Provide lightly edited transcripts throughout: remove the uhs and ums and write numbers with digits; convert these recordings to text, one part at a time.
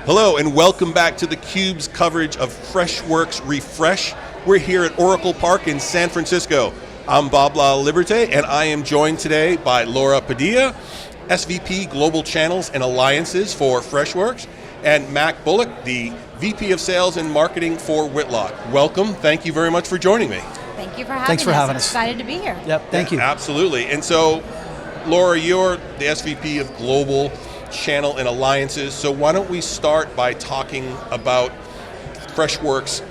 Hello and welcome back to theCUBE's coverage of Freshworks Refresh. We're here at Oracle Park in San Francisco. I'm Bob Laliberte and I am joined today by Laura Padilla, SVP Global Channels and Alliances for Freshworks, and Mac Bullock, the VP of Sales and Marketing for Whitlock. Welcome, thank you very much for joining me. Thank you for having us. Thanks for having us. Excited to be here. Yep, thank you. Absolutely, and so Laura, you're the SVP of Global Channel and Alliances, so why don't we start by talking about Freshworks,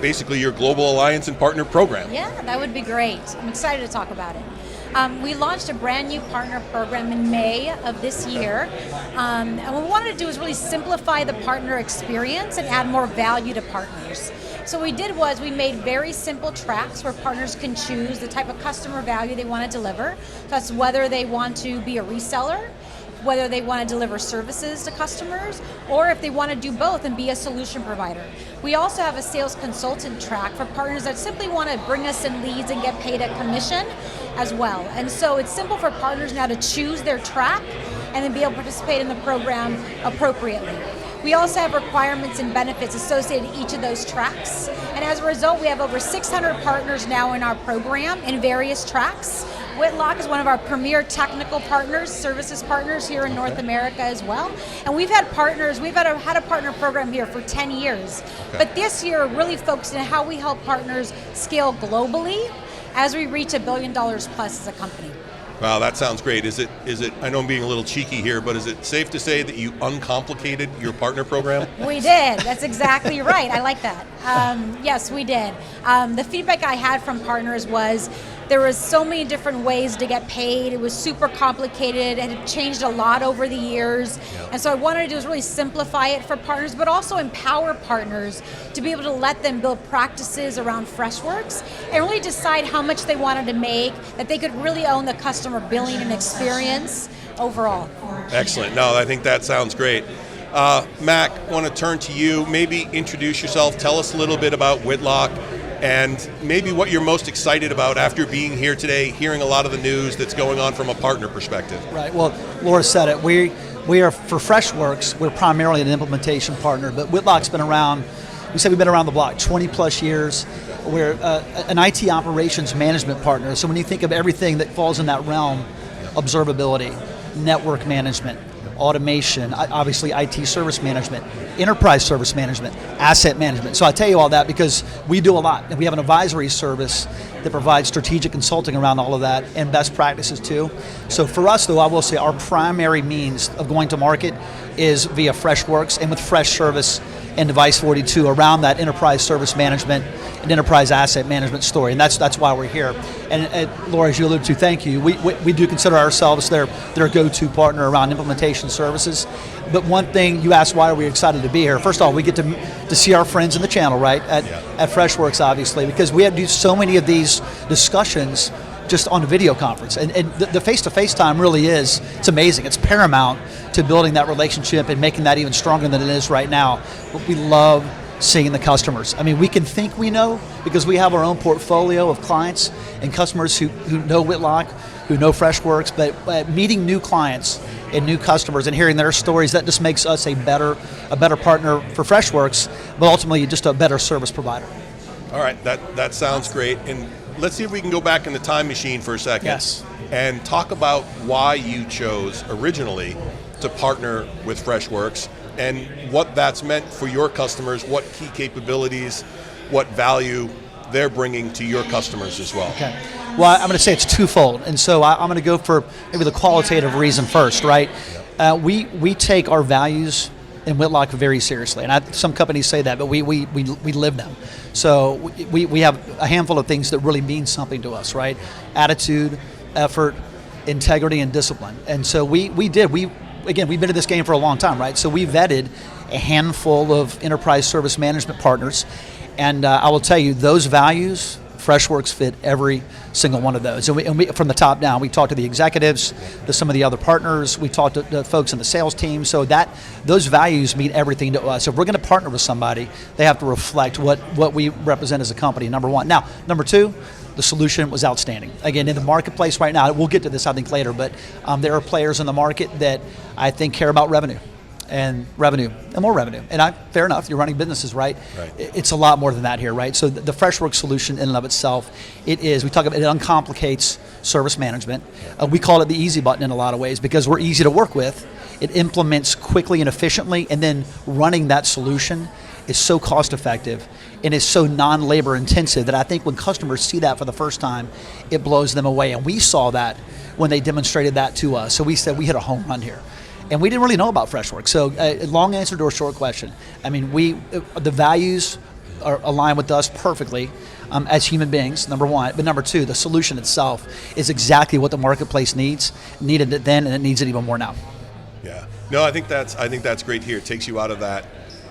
basically your global alliance and partner program. Yeah, that would be great. I'm excited to talk about it. We launched a brand new partner program in May of this year, and what we wanted to do is really simplify the partner experience and add more value to partners. So what we did was we made very simple tracks where partners can choose the type of customer value they want to deliver. That's whether they want to be a reseller, whether they want to deliver services to customers, or if they want to do both and be a solution provider. We also have a sales consultant track for partners that simply want to bring us in leads and get paid a commission as well. And so it's simple for partners now to choose their track and then be able to participate in the program appropriately. We also have requirements and benefits associated with each of those tracks. And as a result, we have over 600 partners now in our program in various tracks. Whitlock is one of our premier technical partners, services partners here in North America as well. And we've had partners, we've had a partner program here for 10 years. But this year really focused on how we help partners scale globally as we reach $1 billion plus as a company. Wow, that sounds great. Is it, I know I'm being a little cheeky here, but is it safe to say that you uncomplicated your partner program? We did, that's exactly right, I like that. Yes, we did. The feedback I had from partners was there was so many different ways to get paid. It was super complicated and it changed a lot over the years. Yep. And so I wanted to do is really simplify it for partners, but also empower partners to be able to let them build practices around Freshworks and really decide how much they wanted to make, that they could really own the customer billing and experience overall. Excellent, no, I think that sounds great. Mac, I want to turn to you, maybe introduce yourself, tell us a little bit about Whitlock, and maybe what you're most excited about after being here today, hearing a lot of the news that's going on from a partner perspective. Right, well, Laura said it. We are, for Freshworks, we're primarily an implementation partner, but Whitlock's been around, we said we've been around the block 20 plus years. We're an IT operations management partner, so when you think of everything that falls in that realm, observability, network management, automation, obviously IT service management, enterprise service management, asset management. So I tell you all that because we do a lot. And we have an advisory service that provides strategic consulting around all of that and best practices too. So for us though, I will say our primary means of going to market is via Freshworks and with Freshservice and Device42 around that enterprise service management and enterprise asset management story, and that's why we're here. And Laura, as you alluded to, thank you. We do consider ourselves their go-to partner around implementation services. But one thing you asked, why are we excited to be here? First of all, we get to see our friends in the channel, right? At Freshworks, obviously, because we have to do so many of these discussions just on a video conference. And the face-to-face time really is, it's amazing. It's paramount to building that relationship and making that even stronger than it is right now. But we love seeing the customers. I mean, we can think we know because we have our own portfolio of clients and customers who know Whitlock, who know Freshworks, but meeting new clients and new customers and hearing their stories, that just makes us a better partner for Freshworks, but ultimately just a better service provider. All right, that sounds great. And let's see if we can go back in the time machine for a second. Yes. And talk about why you chose originally to partner with Freshworks and what that's meant for your customers, what key capabilities, what value they're bringing to your customers as well. Okay. Well, I'm going to say it's twofold, and so I'm going to go for maybe the qualitative reason first, right? We take our values in Whitlock very seriously, and some companies say that, but we live them. So we have a handful of things that really mean something to us, right? Attitude, effort, integrity, and discipline. And so we've been in this game for a long time, right? So we vetted a handful of enterprise service management partners, and I will tell you, those values, Freshworks fit every single one of those. And we from the top down, we talked to the executives, to some of the other partners, we talked to the folks in the sales team, so those values mean everything to us. If we're going to partner with somebody, they have to reflect what we represent as a company, number one. Now, number two, the solution was outstanding. Again, in the marketplace right now, we'll get to this I think later, but there are players in the market that I think care about revenue. and revenue and more revenue. And fair enough, you're running businesses, right? It's a lot more than that here, right? So the Freshworks solution in and of itself, we talk about it uncomplicates service management. We call it the easy button in a lot of ways because we're easy to work with. It implements quickly and efficiently, and then running that solution is so cost effective and is so non-labor intensive that I think when customers see that for the first time, it blows them away. And we saw that when they demonstrated that to us. So we said we hit a home run here. And we didn't really know about Freshworks. So long answer to a short question. I mean, the values are aligned with us perfectly as human beings, number one. But number two, the solution itself is exactly what the marketplace needed it then, and it needs it even more now. Yeah. No, I think that's great here. It takes you out of that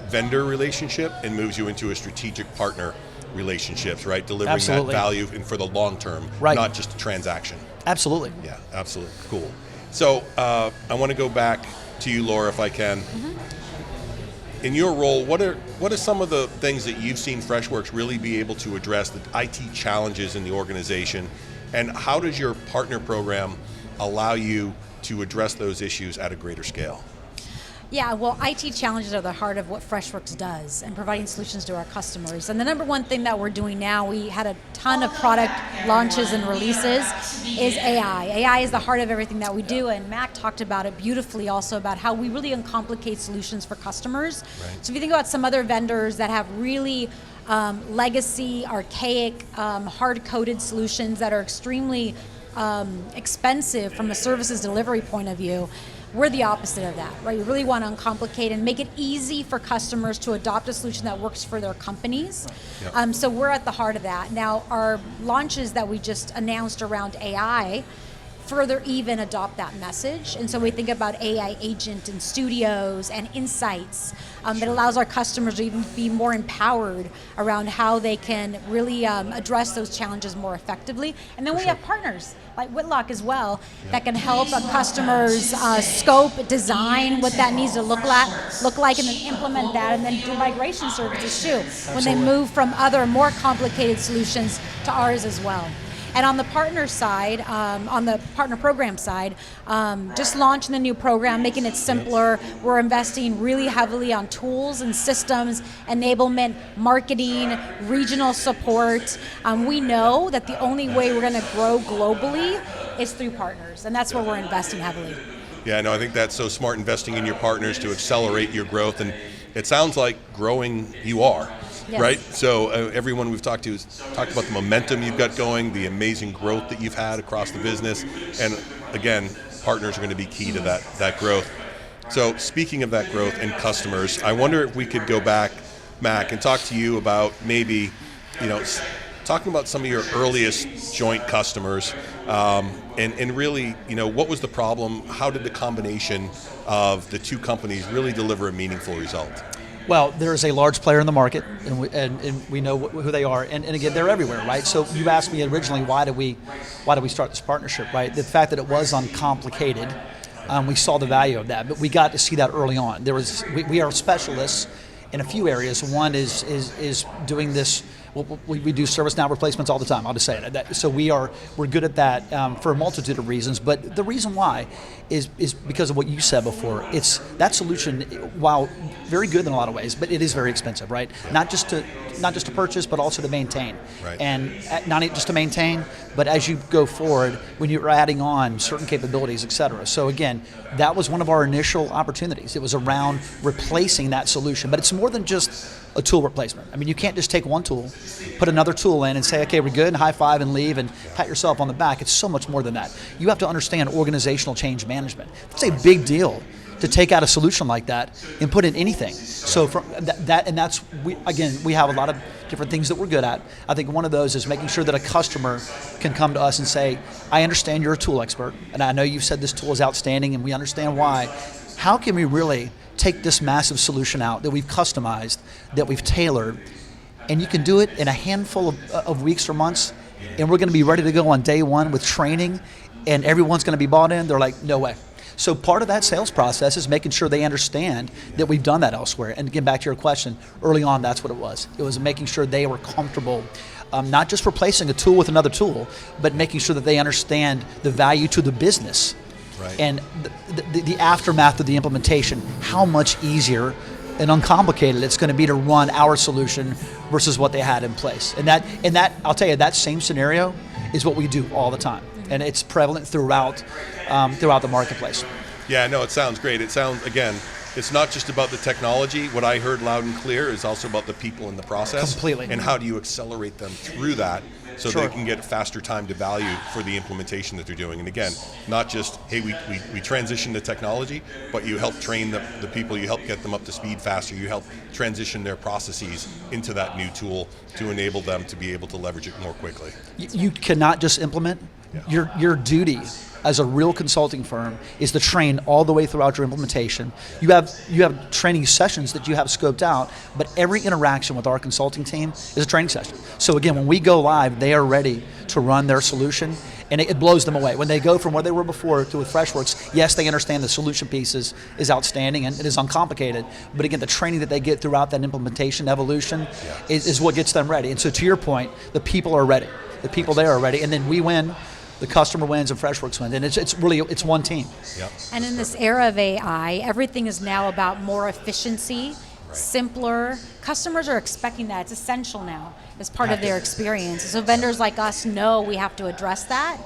vendor relationship and moves you into a strategic partner relationships, right? Delivering Absolutely. that value and for the long term, right. Not just a transaction. Absolutely. Yeah, absolutely. Cool. So I want to go back to you, Laura, if I can. Mm-hmm. In your role, what are some of the things that you've seen Freshworks really be able to address, the IT challenges in the organization, and how does your partner program allow you to address those issues at a greater scale? Yeah, well, IT challenges are the heart of what Freshworks does and providing solutions to our customers. And the number one thing that we're doing now, we had a ton of product launches and releases, is AI. AI is the heart of everything that we do, and Mac talked about it beautifully also about how we really uncomplicate solutions for customers. Right. So if you think about some other vendors that have really legacy, archaic, hard-coded solutions that are extremely expensive from a services delivery point of view, we're the opposite of that, right? We really want to uncomplicate and make it easy for customers to adopt a solution that works for their companies. Yep. So we're at the heart of that. Now, our launches that we just announced around AI further even adopt that message. And so we think about AI agent and studios and insights that allows our customers to even be more empowered around how they can really address those challenges more effectively. And then we have partners like Whitlock as well that can help customers scope, design what that needs to look like, and then implement that, and then do migration services too, when they move from other more complicated solutions to ours as well. And on the partner side, on the partner program side, just launching the new program, making it simpler. We're investing really heavily on tools and systems, enablement, marketing, regional support. We know that the only way we're going to grow globally is through partners, and that's where we're investing heavily. Yeah, no, I think that's so smart, investing in your partners to accelerate your growth, and it sounds like growing you are. Yes. Right? So everyone we've talked to has talked about the momentum you've got going, the amazing growth that you've had across the business, and again, partners are going to be key to that growth. So speaking of that growth and customers, I wonder if we could go back, Mac, and talk to you about maybe, talking about some of your earliest joint customers, and really, what was the problem? How did the combination of the two companies really deliver a meaningful result? Well, there is a large player in the market, and we know who they are, and again, they're everywhere, right? So you asked me originally, why did we start this partnership, right? The fact that it was uncomplicated, we saw the value of that, but we got to see that early on. We are specialists in a few areas. One is doing this. We do ServiceNow replacements all the time. I'll just say it. So we're good at that for a multitude of reasons. But the reason why is because of what you said before. It's that solution, while very good in a lot of ways, but it is very expensive, right? Yeah. Not just to purchase, but also to maintain. Right. And not just to maintain, but as you go forward, when you're adding on certain capabilities, et cetera. So again, that was one of our initial opportunities. It was around replacing that solution, but it's more than just a tool replacement. I mean, you can't just take one tool, put another tool in and say, okay, we're good, and high five and leave and pat yourself on the back. It's so much more than that. You have to understand organizational change management. It's a big deal to take out a solution like that and put in anything. So from we have a lot of different things that we're good at. I think one of those is making sure that a customer can come to us and say, I understand you're a tool expert, and I know you've said this tool is outstanding, and we understand why. How can we really take this massive solution out that we've customized, that we've tailored, and you can do it in a handful of weeks or months, and we're going to be ready to go on day one with training, and everyone's going to be bought in? They're like, no way. So part of that sales process is making sure they understand that we've done that elsewhere. And again, back to your question, early on, that's what it was. It was making sure they were comfortable, not just replacing a tool with another tool, but making sure that they understand the value to the business Right. And the aftermath of the implementation, how much easier and uncomplicated it's going to be to run our solution versus what they had in place. And that I'll tell you, that same scenario is what we do all the time, and it's prevalent throughout the marketplace. Yeah, no, it sounds great. It sounds, again, it's not just about the technology. What I heard loud and clear is also about the people in the process. Completely. And how do you accelerate them through that so Sure. they can get faster time to value for the implementation that they're doing. And again, not just, hey, we transition to technology, but you help train the people, you help get them up to speed faster, you help transition their processes into that new tool to enable them to be able to leverage it more quickly. You cannot just implement. Yeah. Your duty as a real consulting firm is to train all the way throughout your implementation. You have training sessions that you have scoped out, but every interaction with our consulting team is a training session. So again, when we go live, they are ready to run their solution, and it blows them away. When they go from where they were before to with Freshworks, yes, they understand the solution piece is outstanding and it is uncomplicated, but again, the training that they get throughout that implementation evolution is what gets them ready. And so to your point, the people are ready. The people there are ready, and then we win. The customer wins and Freshworks wins, and it's really one team. Yep. And in this era of AI, everything is now about more efficiency, simpler. Customers are expecting that. It's essential now as part of their experience. So vendors like us know we have to address that.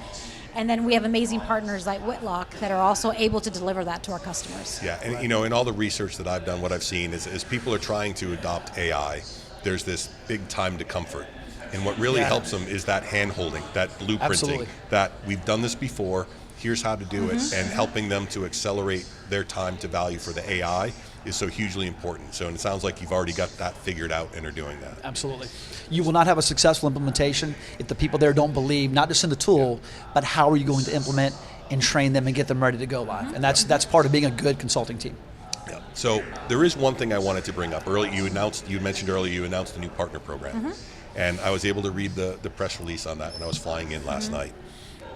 And then we have amazing partners like Whitlock that are also able to deliver that to our customers. Yeah, and in all the research that I've done, what I've seen is as people are trying to adopt AI, there's this big time to comfort. And what really helps them is that hand-holding, that blueprinting, Absolutely. that we've done this before, here's how to do it, and helping them to accelerate their time to value for the AI is so hugely important. So and it sounds like you've already got that figured out and are doing that. Absolutely. You will not have a successful implementation if the people there don't believe, not just in the tool, but how are you going to implement and train them and get them ready to go live. And that's part of being a good consulting team. Yeah. So there is one thing I wanted to bring up. You mentioned earlier you announced a new partner program. And I was able to read the press release on that when I was flying in last night.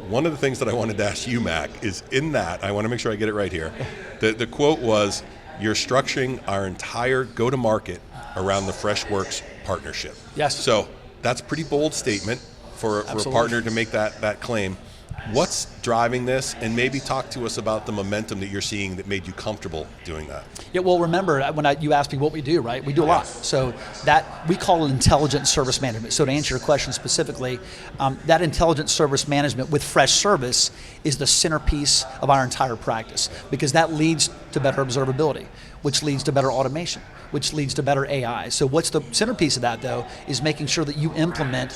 One of the things that I wanted to ask you, Mac, is in that, I want to make sure I get it right here, the quote was, you're structuring our entire go-to-market around the Freshworks partnership. Yes. So that's a pretty bold statement for a partner to make that claim. What's driving this? And maybe talk to us about the momentum that you're seeing that made you comfortable doing that. Yeah, well, remember, when you asked me what we do, right? We do a lot. So that we call it intelligent service management. So to answer your question specifically, that intelligent service management with Freshservice is the centerpiece of our entire practice, because that leads to better observability, which leads to better automation, which leads to better AI. So what's the centerpiece of that, though, is making sure that you implement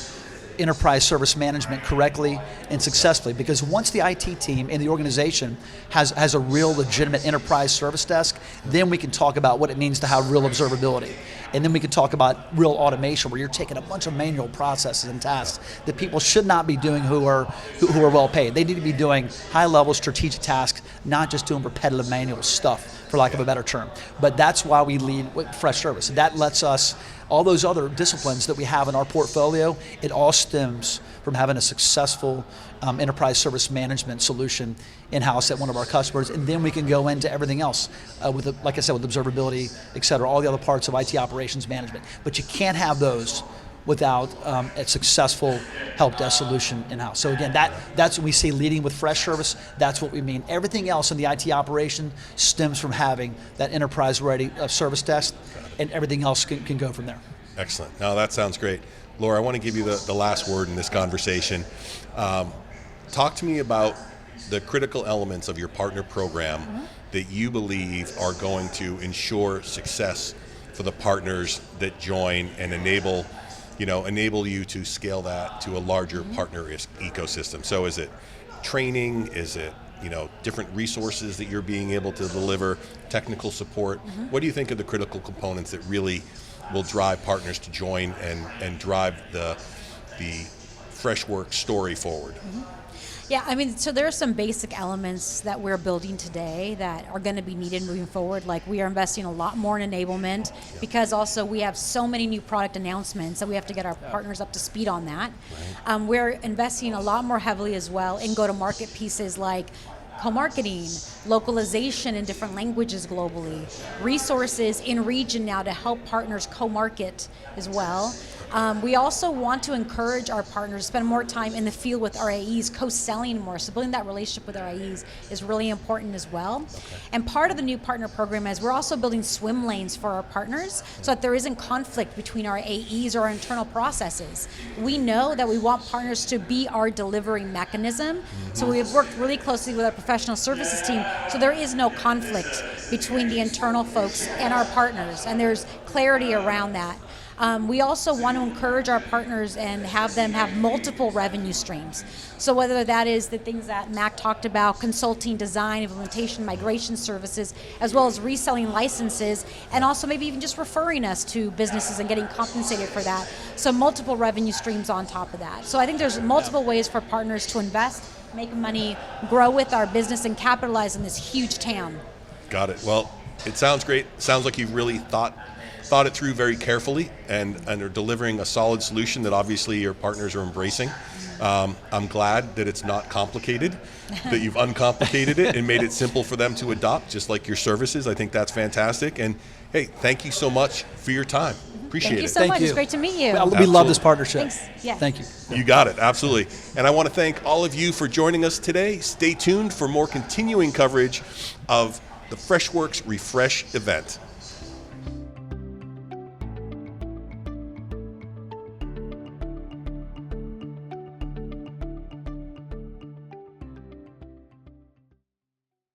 enterprise service management correctly and successfully, because once the IT team and the organization has a real legitimate enterprise service desk, then we can talk about what it means to have real observability. And then we can talk about real automation, where you're taking a bunch of manual processes and tasks that people should not be doing who are well paid. They need to be doing high level strategic tasks, not just doing repetitive manual stuff, for lack of a better term. But that's why we lead with Freshservice. That lets us, all those other disciplines that we have in our portfolio, it all stems from having a successful enterprise service management solution in-house at one of our customers, and then we can go into everything else with, like I said, with observability, et cetera, all the other parts of IT operations management. But you can't have those without a successful help desk solution in-house. So again, that's what we see leading with Freshservice. That's what we mean. Everything else in the IT operation stems from having that enterprise-ready service desk, and everything else can go from there. Excellent. Now that sounds great. Laura, I want to give you the last word in this conversation. Talk to me about the critical elements of your partner program that you believe are going to ensure success for the partners that join and enable you to scale that to a larger partner ecosystem. So is it training? Is it different resources that you're being able to deliver, technical support? What do you think are the critical components that really will drive partners to join and drive the Freshworks story forward? Yeah, I mean, so there are some basic elements that we're building today that are going to be needed moving forward. Like, we are investing a lot more in enablement, because also we have so many new product announcements that we have to get our partners up to speed on that. We're investing a lot more heavily as well in go-to-market pieces like co-marketing, localization in different languages globally, resources in region now to help partners co-market as well. We also want to encourage our partners to spend more time in the field with our AEs, co-selling more. So building that relationship with our AEs is really important as well. And part of the new partner program is we're also building swim lanes for our partners so that there isn't conflict between our AEs or our internal processes. We know that we want partners to be our delivery mechanism. So we've worked really closely with our professional services team so there is no conflict between the internal folks and our partners, and there's clarity around that. We also want to encourage our partners and have them have multiple revenue streams. So whether that is the things that Mac talked about, consulting, design, implementation, migration services, as well as reselling licenses, and also maybe even just referring us to businesses and getting compensated for that. So multiple revenue streams on top of that. So I think there's multiple ways for partners to invest, make money, grow with our business, and capitalize on this huge TAM. Got it. Well, it sounds great. Sounds like you've really thought it through very carefully and are delivering a solid solution that obviously your partners are embracing. I'm glad that it's not complicated, that you've uncomplicated it and made it simple for them to adopt, just like your services. I think that's fantastic. And hey, thank you so much for your time. Appreciate Thank you it. so much. It's great to meet you. We love this partnership. Thanks. Yeah. Thank you. You got it, absolutely. And I want to thank all of you for joining us today. Stay tuned for more continuing coverage of the Freshworks Refresh event.